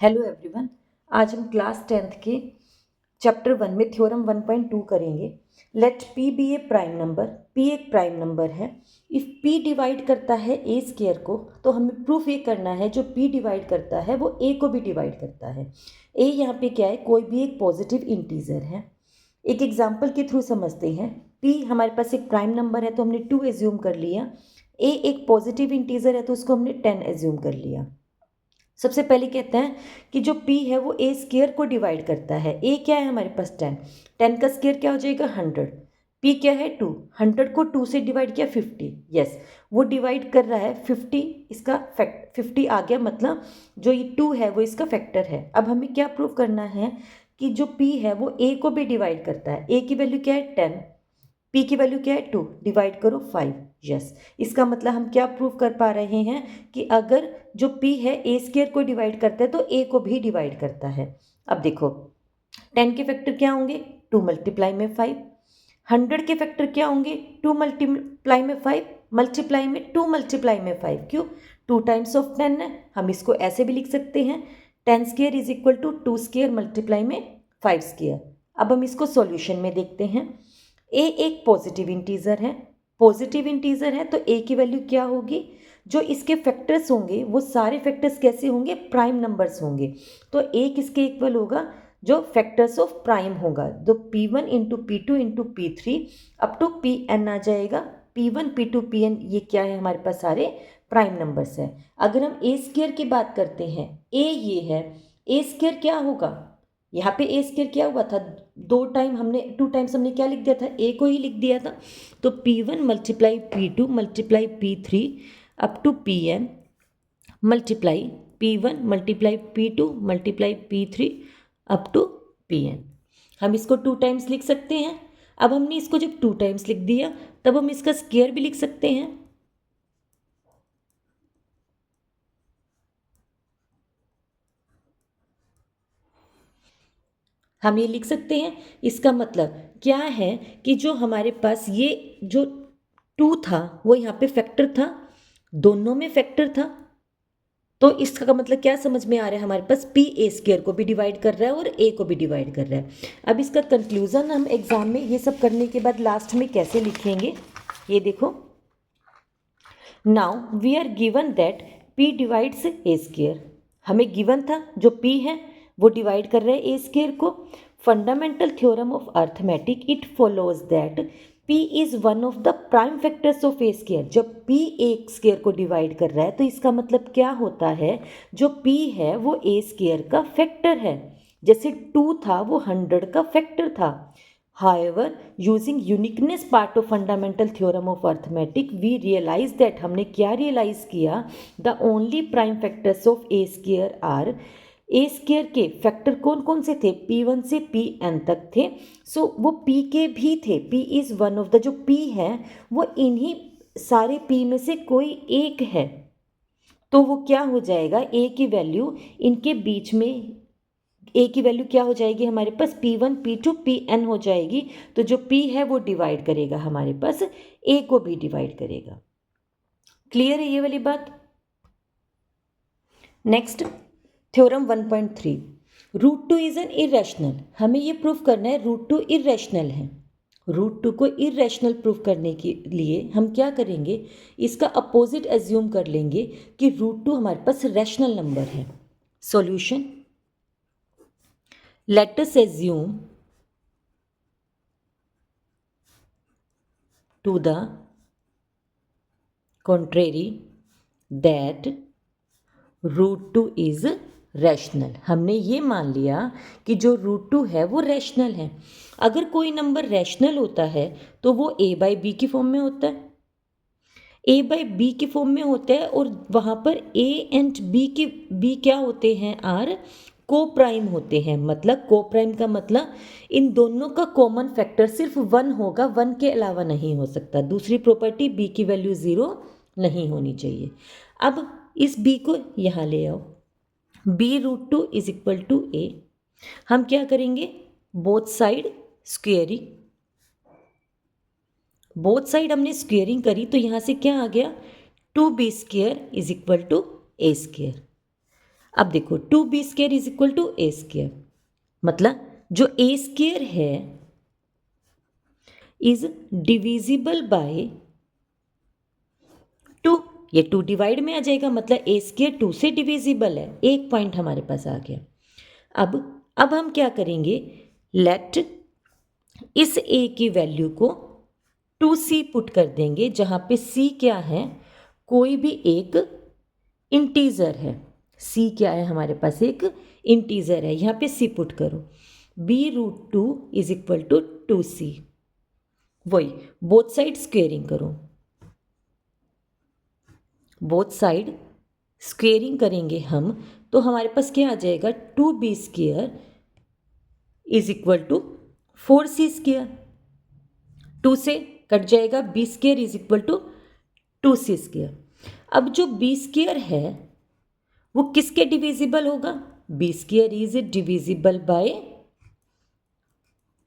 Hello everyone. आज हम class 10th के चैप्टर 1 में थ्योरम 1.2 करेंगे। लेट पी बी ए प्राइम नंबर। पी एक प्राइम नंबर है। इफ़ पी डिवाइड करता है ए स्क्वायर को, तो हमें प्रूफ ये करना है जो पी डिवाइड करता है वो ए को भी डिवाइड करता है। ए यहाँ पे क्या है, कोई भी एक पॉजिटिव इंटीजर है। एक एग्जाम्पल के थ्रू समझते हैं। पी हमारे पास एक प्राइम नंबर है तो हमने 2 एज्यूम कर लिया। ए एक पॉजिटिव इंटीजर है तो उसको हमने 10 एज्यूम कर लिया। सबसे पहले कहते हैं कि जो p है वो a स्क्वायर को डिवाइड करता है। a क्या है हमारे पास 10। 10 का स्क्वायर क्या हो जाएगा 100। p क्या है 2। 100 को 2 से डिवाइड किया 50। यस, वो डिवाइड कर रहा है 50। इसका फैक्ट 50 आ गया, मतलब जो ये 2 है वो इसका फैक्टर है। अब हमें क्या प्रूव करना है कि जो p है वो a को भी डिवाइड करता है। a की वैल्यू क्या है 10, p की वैल्यू क्या है 2, डिवाइड करो 5। यस, इसका मतलब हम क्या प्रूव कर पा रहे हैं कि अगर जो p है a स्क्वायर को डिवाइड करता है तो a को भी डिवाइड करता है। अब देखो 10 के फैक्टर क्या होंगे 2 मल्टीप्लाई में 5। 100 के फैक्टर क्या होंगे 2 मल्टीप्लाई में 5 मल्टीप्लाई में 2 मल्टीप्लाई में 5। क्यों, 2 टाइम्स ऑफ 10 है। हम इसको ऐसे भी लिख सकते हैं 10 square is equal to 2 square multiply में 5 स्क्वायर। अब हम इसको सॉल्यूशन में देखते हैं। ए एक पॉजिटिव इंटीजर है। पॉजिटिव इंटीजर है तो ए की वैल्यू क्या होगी, जो इसके फैक्टर्स होंगे वो सारे फैक्टर्स कैसे होंगे, प्राइम नंबर्स होंगे। तो ए किसके इक्वल होगा, जो फैक्टर्स ऑफ प्राइम होगा। तो p1 into P two into P three up to P N आ जाएगा। p1 p2 pn ये क्या है हमारे पास सारे प्राइम नंबर्स है। अगर हम ए स्क्वायर की बात करते हैं, ए ये है, ए स्क्वायर क्या होगा, यहाँ पे ए स्क्वायर क्या हुआ था, 2 टाइम्स हमने क्या लिख दिया था, ए को ही लिख दिया था। तो p1 multiply p2 multiply p3 up to pn multiply p1 multiply p2 multiply p3 up to pn। हम इसको 2 टाइम्स लिख सकते हैं। अब हमने इसको जब 2 टाइम्स लिख दिया तब हम इसका स्क्वायर भी लिख सकते हैं। हम ये लिख सकते हैं। इसका मतलब क्या है कि जो हमारे पास ये जो 2 था वो यहाँ पे फैक्टर था, दोनों में फैक्टर था। तो इसका मतलब क्या समझ में आ रहा है, हमारे पास p a स्क्वायर को भी डिवाइड कर रहा है और a को भी डिवाइड कर रहा है। अब इसका कंक्लूजन हम एग्जाम में ये सब करने के बाद लास्ट में कैसे लिखेंगे, ये देखो। Now we are given that p divides a square. हमें गिवन था जो p है वो डिवाइड कर रहा है a स्क्वायर को। Fundamental theorem of arithmetic it follows that p is one of the prime factors of a square. जब p एक स्क्वायर को डिवाइड कर रहा है तो इसका मतलब क्या होता है, जो p है वो a स्क्वायर का फैक्टर है। जैसे 2 था वो 100 का फैक्टर था। However, using uniqueness part of fundamental theorem of arithmetic, we realize that हमने क्या realize किया, the only prime factors of a square are, A square के फैक्टर कौन कौन से थे, p1 से pn तक थे। सो वो p के भी थे, p is one of the, जो p है वो इन्हीं सारे p में से कोई एक है। तो वो क्या हो जाएगा, a की वैल्यू इनके बीच में, ए की वैल्यू क्या हो जाएगी हमारे पास p1 p2 pn हो जाएगी। तो जो p है वो डिवाइड करेगा हमारे पास a को भी डिवाइड करेगा। क्लियर है ये वाली बात। Next theorem 1.3, root 2 is an irrational. हमें ये प्रूफ करना है रूट 2 इरेशनल है। रूट 2 को इरेशनल प्रूफ करने के लिए हम क्या करेंगे, इसका अपोजिट एज्यूम कर लेंगे कि रूट 2 हमारे पास रैशनल नंबर है। Solution, let us assume to the contrary that root 2 is rational. हमने ये मान लिया कि जो रूट 2 है वो रैशनल है। अगर कोई नंबर रैशनल होता है तो वो a बाई बी की फॉर्म में होता है, a बाई बी की फॉर्म में होता है, और वहाँ पर a एंड b क्या होते हैं, आर को प्राइम होते हैं। मतलब को प्राइम का मतलब इन दोनों का कॉमन फैक्टर सिर्फ 1 होगा, 1 के अलावा नहीं हो सकता। दूसरी प्रॉपर्टी b की वैल्यू 0 नहीं होनी चाहिए। अब इस b को यहाँ ले आओ, b root 2 is equal to a। हम क्या करेंगे, both side squaring. Both side हमने स्क्वेयरिंग करी तो यहाँ से क्या आ गया, 2b square is equal to a square. अब देखो 2b² is equal to a², मतलब जो a² है इज डिविजिबल बाय 2, ये 2 डिवाइड में आ जाएगा, मतलब a² 2 से डिविजिबल है। एक पॉइंट हमारे पास आ गया। अब हम क्या करेंगे, लेट इस a की वैल्यू को 2c पुट कर देंगे, जहाँ पे c क्या है, कोई भी एक इंटीजर है। c क्या है हमारे पास, एक इंटीजर है, यहाँ पे c पुट करो। b√2 is equal to 2c, वही बोथ साइड स्क्वेयरिंग करो, बोथ साइड स्क्वेयरिंग करेंगे हम, तो हमारे पास क्या आ जाएगा, 2b² is equal to 4c², 2 से कट जाएगा, b² is equal to 2c²। अब जो b² है वो किसके डिविजिबल होगा, b² इज डिविजिबल बाय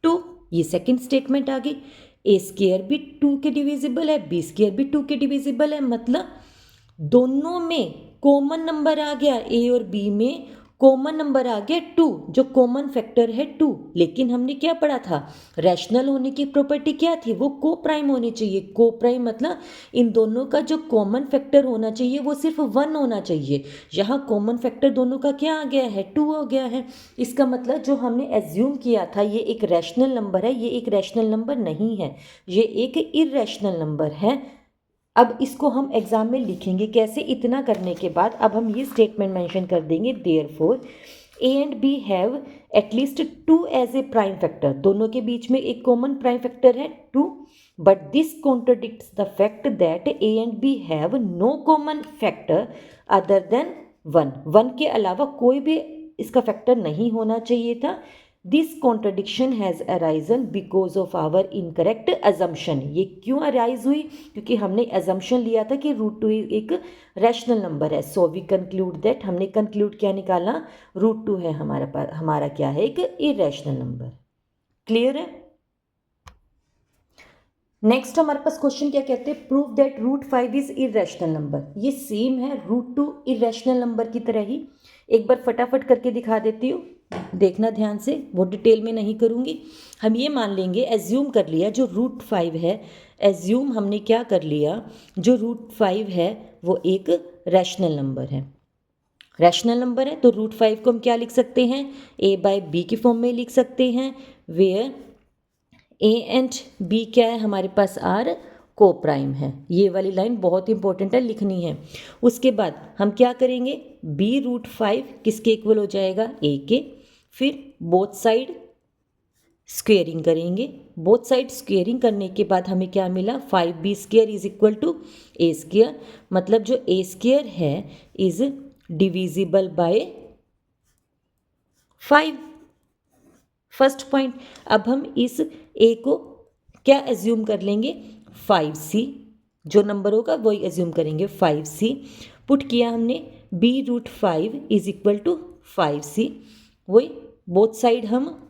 2, ये सेकंड स्टेटमेंट आ गई। a² भी 2 के डिविजिबल है, b² भी 2 के डिविजिबल है, मतलब दोनों में कॉमन नंबर आ गया, a और b में कॉमन नंबर आ गया 2, जो कॉमन फैक्टर है 2। लेकिन हमने क्या पढ़ा था, रैशनल होने की प्रॉपर्टी क्या थी, वो को प्राइम होनी चाहिए। को प्राइम मतलब इन दोनों का जो कॉमन फैक्टर होना चाहिए वो सिर्फ 1 होना चाहिए। यहाँ कॉमन फैक्टर दोनों का क्या आ गया है, 2 हो गया है। इसका मतलब जो हमने एज्यूम किया था ये एक रैशनल नंबर है, ये एक रैशनल नंबर नहीं है, ये एक इररैशनल नंबर है। अब इसको हम एग्जाम में लिखेंगे कैसे, इतना करने के बाद अब हम ये स्टेटमेंट मेंशन कर देंगे, therefore a and b have at least 2 as a prime factor, दोनों के बीच में एक कॉमन प्राइम फैक्टर है 2, but this contradicts the fact that a and b have no common factor other than 1 के अलावा कोई भी इसका फैक्टर नहीं होना चाहिए था। This contradiction has arisen because of our incorrect assumption, ये क्यों अराइज हुई, क्योंकि हमने अजम्पशन लिया था कि √2 एक रैशनल नंबर है। सो वी कंक्लूड दैट, हमने कंक्लूड क्या निकाला, √2 है हमारा पास, हमारा क्या है, एक इररैशनल नंबर। क्लियर है। नेक्स्ट हमारे पास क्वेश्चन क्या कहते हैं, prove that √5 is irrational number. ये सेम है √2 इररैशनल नंबर की तरह ही। एक बार फटाफट करके दिखा देती हूँ, देखना ध्यान से, वो डिटेल में नहीं करूँगी। हम ये मान लेंगे, एज्यूम कर लिया जो √5 है, एज्यूम हमने क्या कर लिया, जो √5 है वो एक रैशनल नंबर है। रैशनल नंबर है तो √5 को हम क्या लिख सकते हैं, a/b की फॉर्म में लिख सकते हैं, वेयर a एंड b क्या है हमारे पास, आर को प्राइम है। ये वाली लाइन बहुत इंपॉर्टेंट है, लिखनी है। उसके बाद हम क्या करेंगे, b√5 किसके इक्वल हो जाएगा, a के, फिर बोथ साइड स्क्वेयरिंग करेंगे। बोथ साइड स्क्वेयरिंग करने के बाद हमें क्या मिला, 5b² is equal to a², मतलब जो a² है is divisible by 5। First point. अब हम इस a को क्या एज्यूम कर लेंगे, 5c, जो नंबर होगा वही एज्यूम करेंगे 5c। पुट किया हमने, b√5 is equal to 5c, वही बोथ साइड हम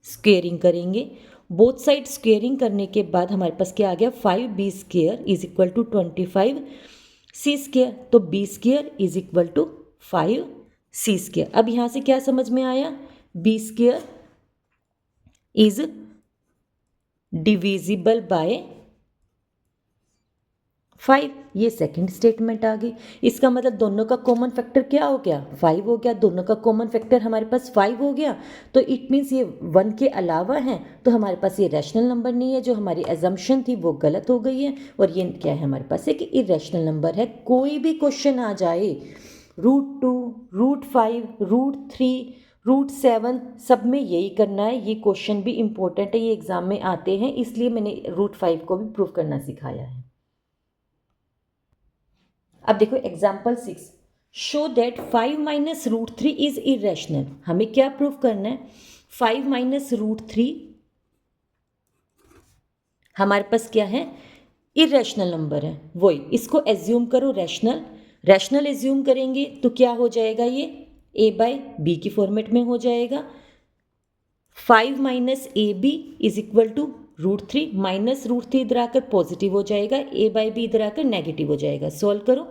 स्क्वेयरिंग करेंगे। बोथ साइड स्क्वेयरिंग करने के बाद हमारे पास क्या आ गया, 5b² is equal to 25c², तो b² is equal to 5c²। अब यहाँ से क्या समझ में आया, b² इज डिविजिबल बाय 5, ये सेकंड स्टेटमेंट आ गई। इसका मतलब दोनों का कॉमन फैक्टर क्या हो गया, 5 हो गया। दोनों का कॉमन फैक्टर हमारे पास 5 हो गया, तो इट मीन्स ये 1 के अलावा है, तो हमारे पास ये रैशनल नंबर नहीं है। जो हमारी एजम्पशन थी वो गलत हो गई है, और ये क्या है हमारे पास, एक इररैशनल नंबर है। कोई भी क्वेश्चन आ जाए, √2, √5, √3, √7, सब में यही करना है। ये क्वेश्चन भी इंपॉर्टेंट है, ये एग्जाम में आते हैं, इसलिए मैंने √5 को भी प्रूव करना सिखाया है। अब देखो example 6, show that 5 minus √3 is irrational. हमें क्या प्रूव करना है, 5 माइनस √3 हमारे पास क्या है, इररैशनल नंबर है। वही इसको एज्यूम करो रैशनल, रैशनल एज्यूम करेंगे तो क्या हो जाएगा, ये a/b की फॉर्मेट में हो जाएगा। 5 minus ab is equal to √3, -√3 इधर आकर पॉजिटिव हो जाएगा, a/b इधर आकर नेगेटिव हो जाएगा। सॉल्व करो,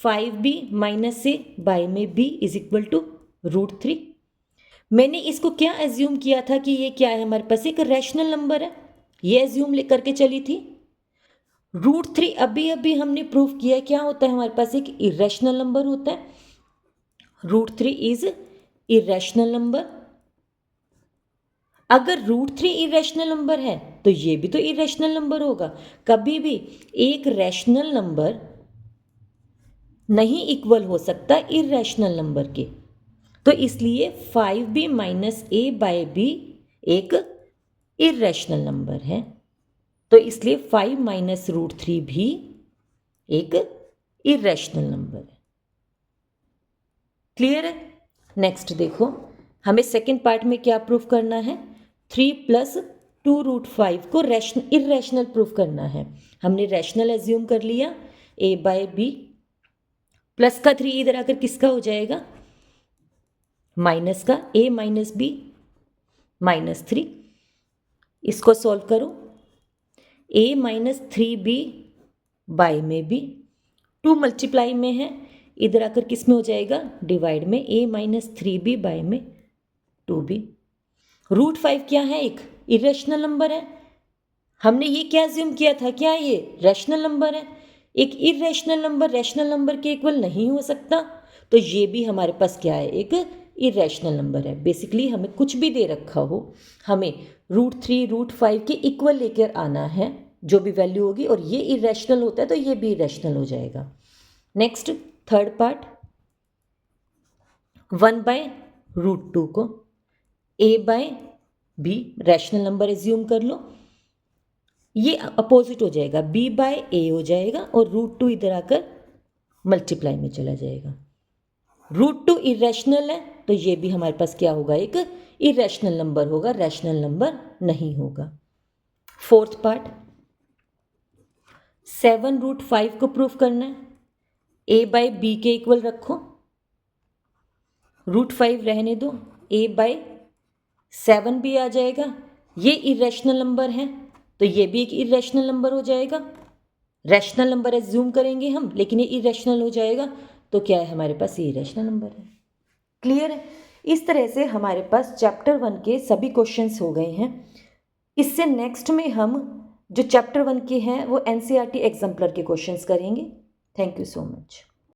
5b माइनस ए बाय में b इज इक्वल टू √3। मैंने इसको क्या एज्यूम किया था कि ये क्या है, हमारे पास एक रैशनल नंबर है, ये एज्यूम लेकर के चली थी। √3 अभी अभी हमने प्रूव किया क्या होता है, हमारे पास एक इरेशनल नंबर होता है। √3 इज इरेशनल नंबर। अगर √3 इरेशनल नंबर है तो ये भी तो इरेशनल नंबर होगा। कभी भी एक रैशनल नंबर नहीं इक्वल हो सकता इरेशनल नंबर के, तो इसलिए 5b माइनस ए बाय बी एक इरेशनल नंबर है, तो इसलिए 5 माइनस √3 भी एक इरेशनल नंबर है। क्लियर है? नेक्स्ट देखो, हमें सेकेंड पार्ट में क्या प्रूफ करना है, 3 प्लस 2√5 को इरेशनल प्रूफ करना है। हमने रैशनल एज्यूम कर लिया, ए बाय बी, प्लस का 3 इधर आकर किसका हो जाएगा, माइनस का, a माइनस बी -3। इसको सॉल्व करो, a माइनस 3b बाय में b, 2 मल्टीप्लाई में है, इधर आकर किस में हो जाएगा, डिवाइड में, a माइनस 3b बाय में 2b। √5 क्या है, एक इरेशनल नंबर है। हमने ये क्या एज्यूम किया था, क्या ये रैशनल नंबर है। एक इरेशनल नंबर रैशनल नंबर के इक्वल नहीं हो सकता, तो ये भी हमारे पास क्या है, एक इरेशनल नंबर है। बेसिकली हमें कुछ भी दे रखा हो, हमें √3 √5 के इक्वल लेकर आना है, जो भी वैल्यू होगी, और ये इरेशनल होता है तो ये भी इरेशनल हो जाएगा। नेक्स्ट थर्ड पार्ट, 1/√2 को a by b rational number assume कर लो, ये अपोजिट हो जाएगा, b बाय a हो जाएगा, और √2 इधर आकर मल्टीप्लाई में चला जाएगा। √2 इरेशनल है तो ये भी हमारे पास क्या होगा, एक इरेशनल नंबर होगा, रैशनल नंबर नहीं होगा। फोर्थ पार्ट, 7√5 को प्रूफ करना है, a बाय b के इक्वल रखो, √5 रहने दो, a बाय 7 भी आ जाएगा। ये इरेशनल नंबर है तो ये भी एक इरेशनल नंबर हो जाएगा। रैशनल नंबर एज्यूम करेंगे हम, लेकिन ये इरेशनल हो जाएगा, तो क्या है हमारे पास, ये इरेशनल नंबर है। क्लियर है? इस तरह से हमारे पास चैप्टर 1 के सभी क्वेश्चंस हो गए हैं। इससे नेक्स्ट में हम जो चैप्टर 1 के हैं वो NCERT एग्जाम्पलर के क्वेश्चंस करेंगे। Thank you so much.